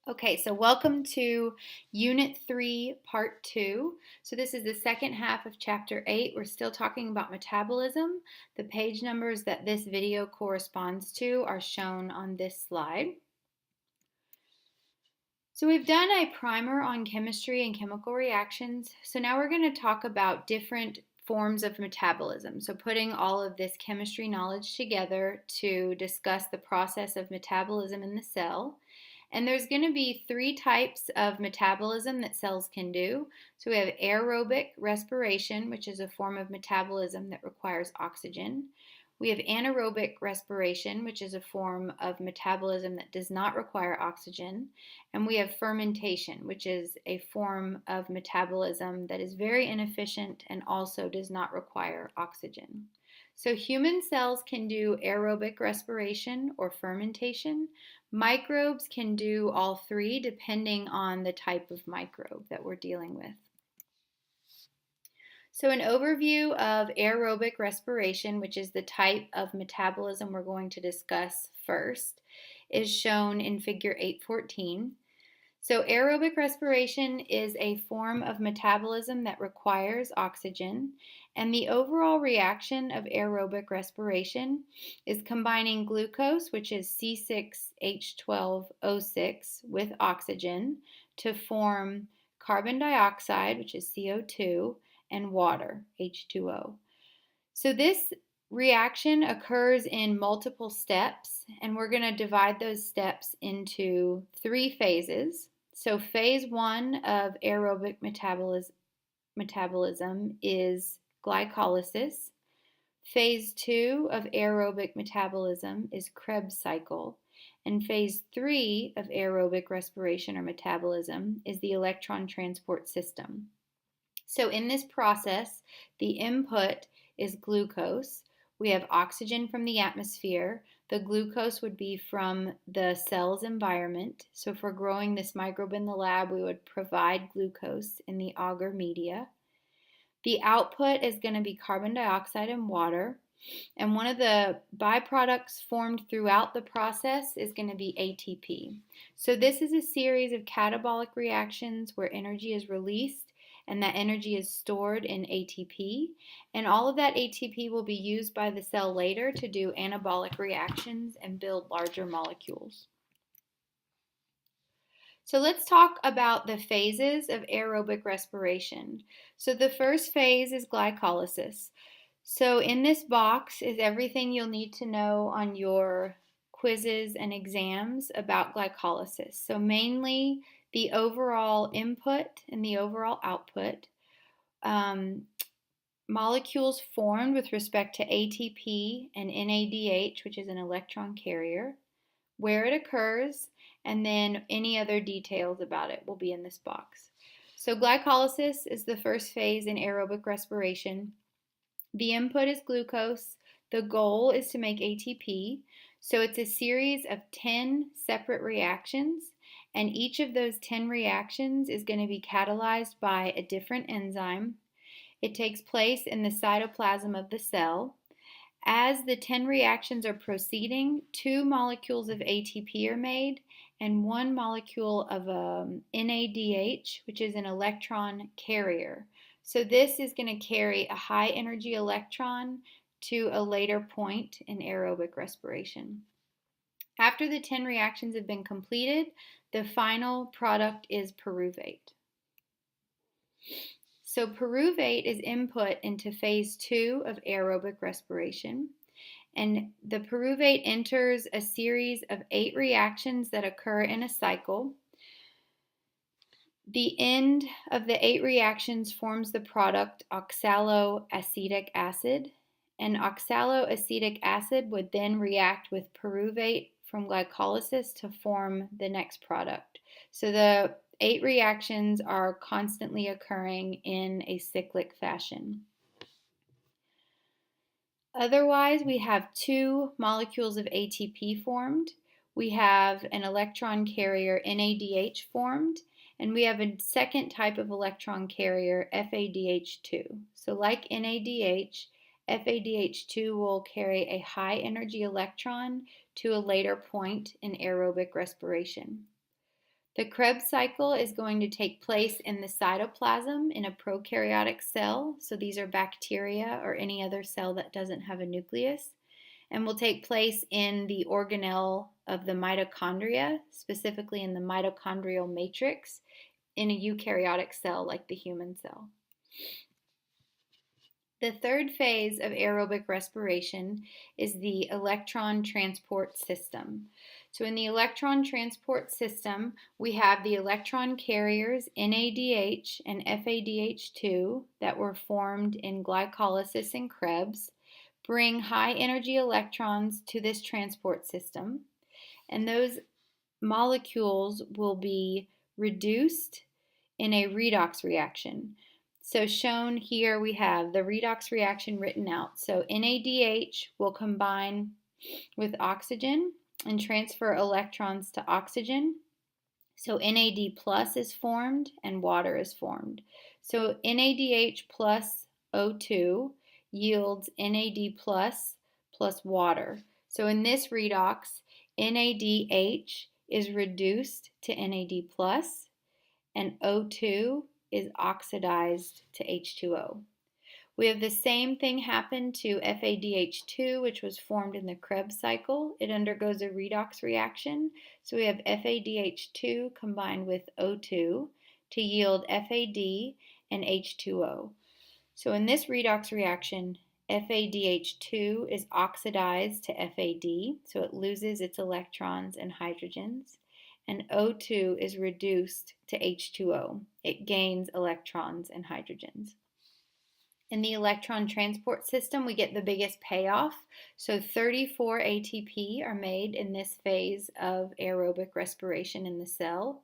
Okay, so welcome to Unit 3, Part 2. So this is the second half of Chapter 8. We're still talking about metabolism. The page numbers that this video corresponds to are shown on this slide. So we've done a primer on chemistry and chemical reactions. So now we're going to talk about different forms of metabolism. So putting all of this chemistry knowledge together to discuss the process of metabolism in the cell. And there's going to be three types of metabolism that cells can do. So we have aerobic respiration, which is a form of metabolism that requires oxygen. We have anaerobic respiration, which is a form of metabolism that does not require oxygen. And we have fermentation, which is a form of metabolism that is very inefficient and also does not require oxygen. So human cells can do aerobic respiration or fermentation. Microbes can do all three depending on the type of microbe that we're dealing with. So an overview of aerobic respiration, which is the type of metabolism we're going to discuss first, is shown in figure 814. So aerobic respiration is a form of metabolism that requires oxygen, and the overall reaction of aerobic respiration is combining glucose, which is C6H12O6, with oxygen to form carbon dioxide, which is CO2, and water, H2O. So this reaction occurs in multiple steps, and we're going to divide those steps into three phases. So phase one of aerobic metabolism is glycolysis. Phase two of aerobic metabolism is Krebs cycle. And phase three of aerobic respiration or metabolism is the electron transport system. So in this process, the input is glucose. We have oxygen from the atmosphere. The glucose would be from the cell's environment. So if we're growing this microbe in the lab, we would provide glucose in the agar media. The output is going to be carbon dioxide and water. And one of the byproducts formed throughout the process is going to be ATP. So this is a series of catabolic reactions where energy is released and that energy is stored in ATP. And all of that ATP will be used by the cell later to do anabolic reactions and build larger molecules. So let's talk about the phases of aerobic respiration. So the first phase is glycolysis. So in this box is everything you'll need to know on your quizzes and exams about glycolysis. So mainly the overall input and the overall output, molecules formed with respect to ATP and NADH, which is an electron carrier, where it occurs, and then any other details about it will be in this box. So glycolysis is the first phase in aerobic respiration. The input is glucose. The goal is to make ATP. So it's a series of 10 separate reactions, and each of those 10 reactions is going to be catalyzed by a different enzyme. It takes place in the cytoplasm of the cell. As the 10 reactions are proceeding, 2 molecules of ATP are made and 1 molecule of NADH, which is an electron carrier. So this is going to carry a high energy electron to a later point in aerobic respiration. After the 10 reactions have been completed, the final product is pyruvate. So pyruvate is input into phase 2 of aerobic respiration. And the pyruvate enters a series of 8 reactions that occur in a cycle. The end of the 8 reactions forms the product oxaloacetic acid. And oxaloacetic acid would then react with pyruvate from glycolysis to form the next product. So the 8 reactions are constantly occurring in a cyclic fashion. Otherwise, we have 2 molecules of ATP formed. We have an electron carrier NADH formed, and we have a second type of electron carrier FADH2. So like NADH, FADH2 will carry a high energy electron to a later point in aerobic respiration. The Krebs cycle is going to take place in the cytoplasm in a prokaryotic cell. So these are bacteria or any other cell that doesn't have a nucleus, and will take place in the organelle of the mitochondria, specifically in the mitochondrial matrix in a eukaryotic cell like the human cell. The third phase of aerobic respiration is the electron transport system. So in the electron transport system, we have the electron carriers NADH and FADH2 that were formed in glycolysis and Krebs, bring high energy electrons to this transport system, and those molecules will be reduced in a redox reaction. So shown here we have the redox reaction written out. So NADH will combine with oxygen and transfer electrons to oxygen. So NAD plus is formed and water is formed. So NADH plus O2 yields NAD plus water. So in this redox, NADH is reduced to NAD plus and O2 is oxidized to H2O. We have the same thing happen to FADH2, which was formed in the Krebs cycle. It undergoes a redox reaction. So we have FADH2 combined with O2 to yield FAD and H2O. So in this redox reaction, FADH2 is oxidized to FAD, so it loses its electrons and hydrogens, and O2 is reduced to H2O. It gains electrons and hydrogens. In the electron transport system, we get the biggest payoff. So 34 ATP are made in this phase of aerobic respiration in the cell.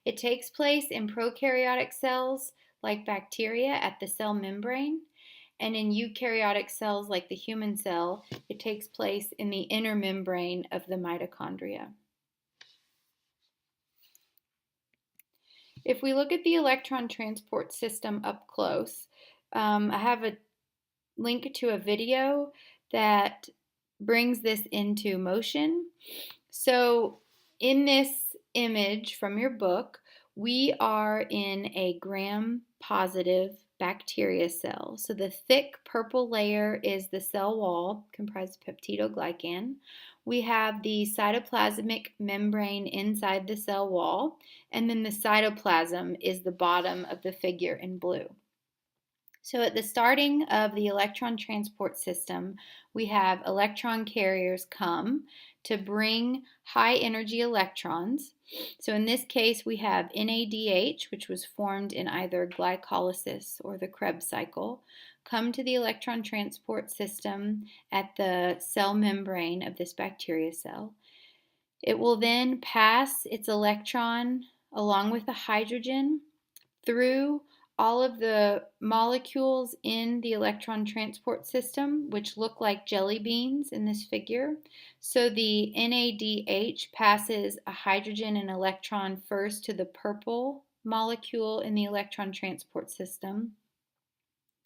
It takes place in prokaryotic cells like bacteria at the cell membrane, and in eukaryotic cells like the human cell, it takes place in the inner membrane of the mitochondria. If we look at the electron transport system up close, I have a link to a video that brings this into motion. So in this image from your book, we are in a gram-positive bacteria cell. So the thick purple layer is the cell wall comprised of peptidoglycan. We have the cytoplasmic membrane inside the cell wall, and then the cytoplasm is the bottom of the figure in blue. So at the starting of the electron transport system, we have electron carriers come to bring high energy electrons. So in this case, we have NADH, which was formed in either glycolysis or the Krebs cycle, come to the electron transport system at the cell membrane of this bacteria cell. It will then pass its electron along with the hydrogen through all of the molecules in the electron transport system, which look like jelly beans in this figure. So the NADH passes a hydrogen and electron first to the purple molecule in the electron transport system.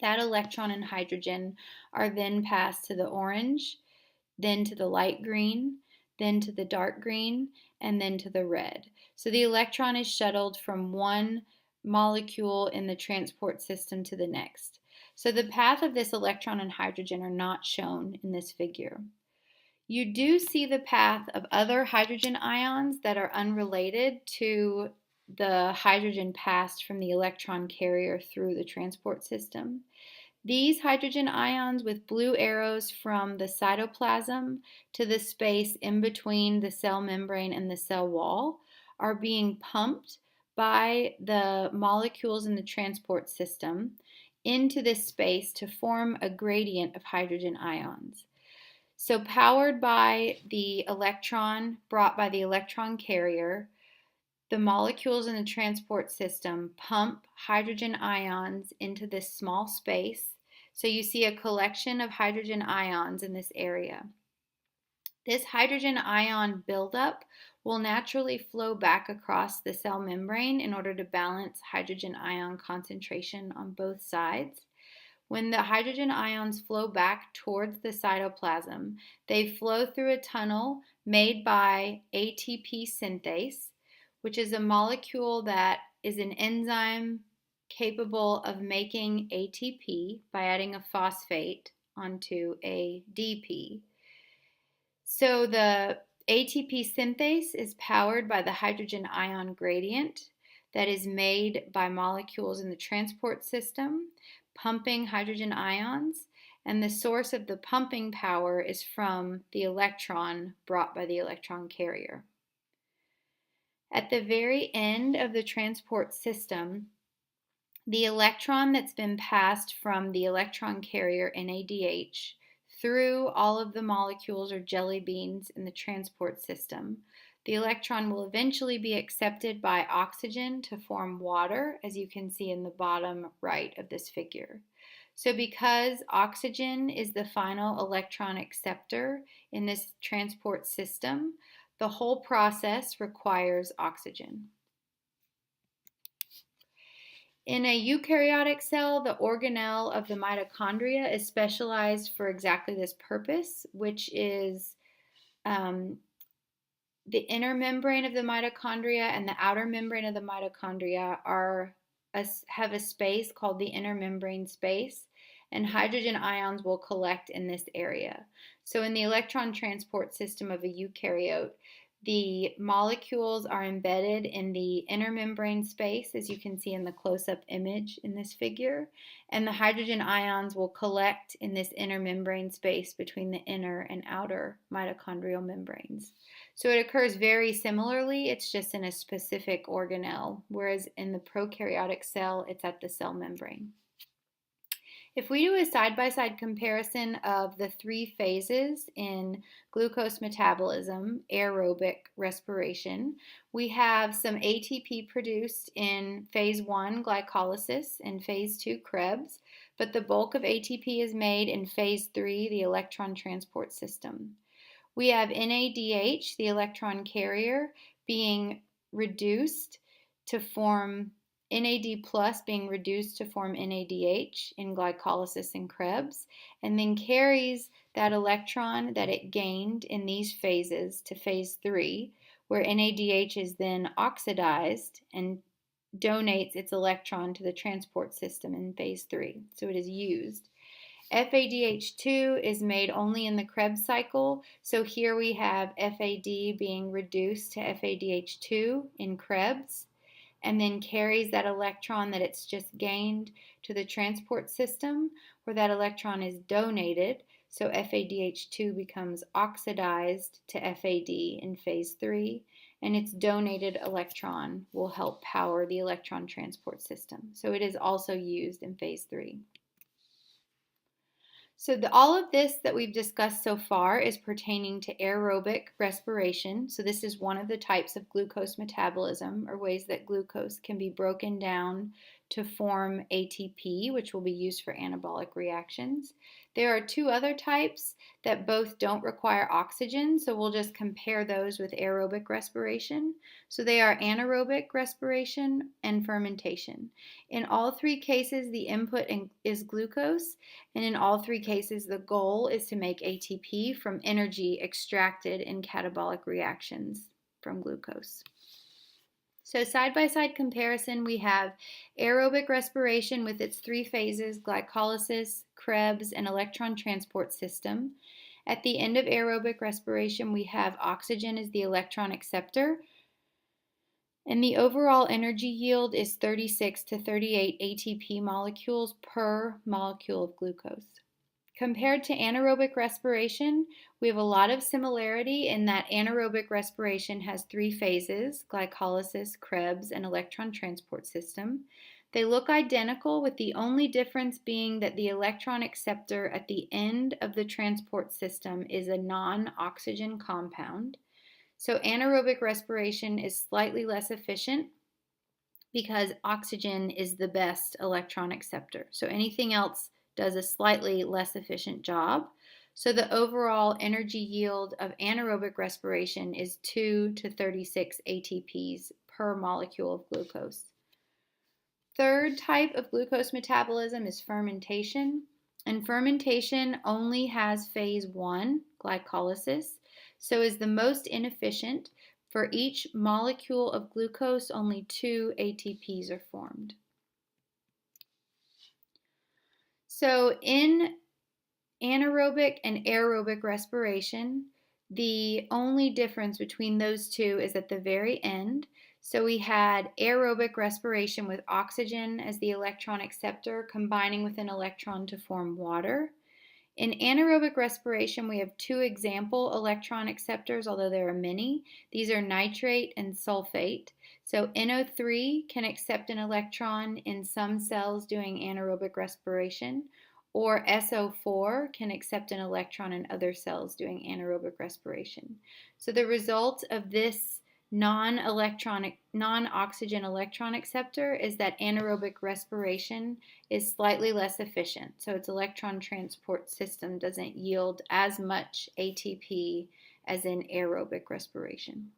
That electron and hydrogen are then passed to the orange, then to the light green, then to the dark green, and then to the red. So the electron is shuttled from one molecule in the transport system to the next. So the path of this electron and hydrogen are not shown in this figure. You do see the path of other hydrogen ions that are unrelated to the hydrogen passed from the electron carrier through the transport system. These hydrogen ions with blue arrows from the cytoplasm to the space in between the cell membrane and the cell wall are being pumped by the molecules in the transport system into this space to form a gradient of hydrogen ions. So powered by the electron brought by the electron carrier, the molecules in the transport system pump hydrogen ions into this small space. So you see a collection of hydrogen ions in this area. This hydrogen ion buildup will naturally flow back across the cell membrane in order to balance hydrogen ion concentration on both sides. When the hydrogen ions flow back towards the cytoplasm, they flow through a tunnel made by ATP synthase, which is a molecule that is an enzyme capable of making ATP by adding a phosphate onto ADP. So the ATP synthase is powered by the hydrogen ion gradient that is made by molecules in the transport system, pumping hydrogen ions, and the source of the pumping power is from the electron brought by the electron carrier. At the very end of the transport system, the electron that's been passed from the electron carrier NADH through all of the molecules or jelly beans in the transport system, the electron will eventually be accepted by oxygen to form water, as you can see in the bottom right of this figure. So because oxygen is the final electron acceptor in this transport system, the whole process requires oxygen. In a eukaryotic cell, the organelle of the mitochondria is specialized for exactly this purpose, which is the inner membrane of the mitochondria and the outer membrane of the mitochondria have a space called the inner membrane space, and hydrogen ions will collect in this area. So in the electron transport system of a eukaryote, the molecules are embedded in the inner membrane space, as you can see in the close-up image in this figure, and the hydrogen ions will collect in this inner membrane space between the inner and outer mitochondrial membranes. So it occurs very similarly, it's just in a specific organelle, whereas in the prokaryotic cell, it's at the cell membrane. If we do a side-by-side comparison of the three phases in glucose metabolism, aerobic respiration, we have some ATP produced in phase 1, glycolysis, and phase 2, Krebs, but the bulk of ATP is made in phase 3, the electron transport system. We have NADH, the electron carrier, being reduced to form NAD plus being reduced to form NADH in glycolysis and Krebs, and then carries that electron that it gained in these phases to phase 3, where NADH is then oxidized and donates its electron to the transport system in phase 3. So it is used. FADH2 is made only in the Krebs cycle, so here we have FAD being reduced to FADH2 in Krebs, and then carries that electron that it's just gained to the transport system, where that electron is donated, so FADH2 becomes oxidized to FAD in phase 3, and its donated electron will help power the electron transport system. So it is also used in phase 3. So all of this that we've discussed so far is pertaining to aerobic respiration. So this is one of the types of glucose metabolism, or ways that glucose can be broken down to form ATP, which will be used for anabolic reactions. There are two other types that both don't require oxygen, so we'll just compare those with aerobic respiration. So they are anaerobic respiration and fermentation. In all three cases, the input is glucose, and in all three cases, the goal is to make ATP from energy extracted in catabolic reactions from glucose. So side-by-side comparison, we have aerobic respiration with its three phases, glycolysis, Krebs, and electron transport system. At the end of aerobic respiration, we have oxygen as the electron acceptor, and the overall energy yield is 36 to 38 ATP molecules per molecule of glucose. Compared to anaerobic respiration, we have a lot of similarity in that anaerobic respiration has three phases, glycolysis, Krebs, and electron transport system. They look identical, with the only difference being that the electron acceptor at the end of the transport system is a non-oxygen compound. So anaerobic respiration is slightly less efficient because oxygen is the best electron acceptor. So anything else does a slightly less efficient job. So the overall energy yield of anaerobic respiration is 2 to 36 ATPs per molecule of glucose. Third type of glucose metabolism is fermentation. And fermentation only has phase 1, glycolysis, so is the most inefficient, For each molecule of glucose, only 2 ATPs are formed. So in anaerobic and aerobic respiration, the only difference between those two is at the very end. So we had aerobic respiration with oxygen as the electron acceptor combining with an electron to form water. In anaerobic respiration, we have two example electron acceptors, although there are many. These are nitrate and sulfate. So NO3 can accept an electron in some cells doing anaerobic respiration, or SO4 can accept an electron in other cells doing anaerobic respiration. So the result of this non-oxygen electron acceptor is that anaerobic respiration is slightly less efficient. So its electron transport system doesn't yield as much ATP as in aerobic respiration.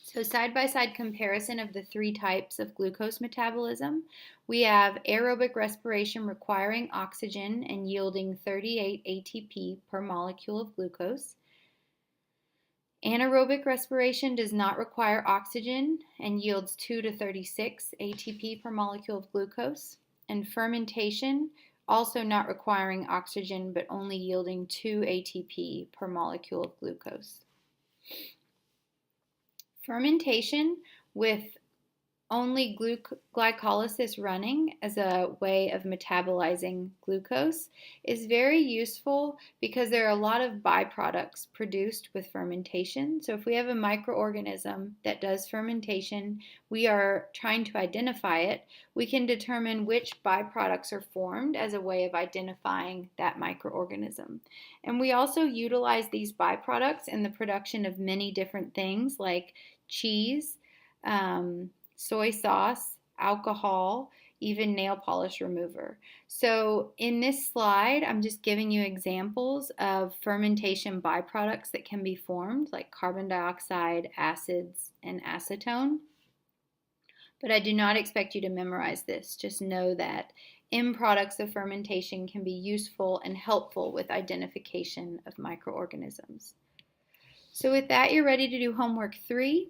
So side-by-side comparison of the three types of glucose metabolism. We have aerobic respiration requiring oxygen and yielding 38 ATP per molecule of glucose. Anaerobic respiration does not require oxygen and yields 2 to 36 ATP per molecule of glucose. And fermentation, also not requiring oxygen but only yielding 2 ATP per molecule of glucose. Fermentation with only glycolysis running as a way of metabolizing glucose is very useful because there are a lot of byproducts produced with fermentation. So if we have a microorganism that does fermentation, we are trying to identify it, we can determine which byproducts are formed as a way of identifying that microorganism. And we also utilize these byproducts in the production of many different things like cheese, soy sauce, alcohol, even nail polish remover. So in this slide, I'm just giving you examples of fermentation byproducts that can be formed, like carbon dioxide, acids, and acetone. But I do not expect you to memorize this. Just know that end products of fermentation can be useful and helpful with identification of microorganisms. So with that, you're ready to do homework 3.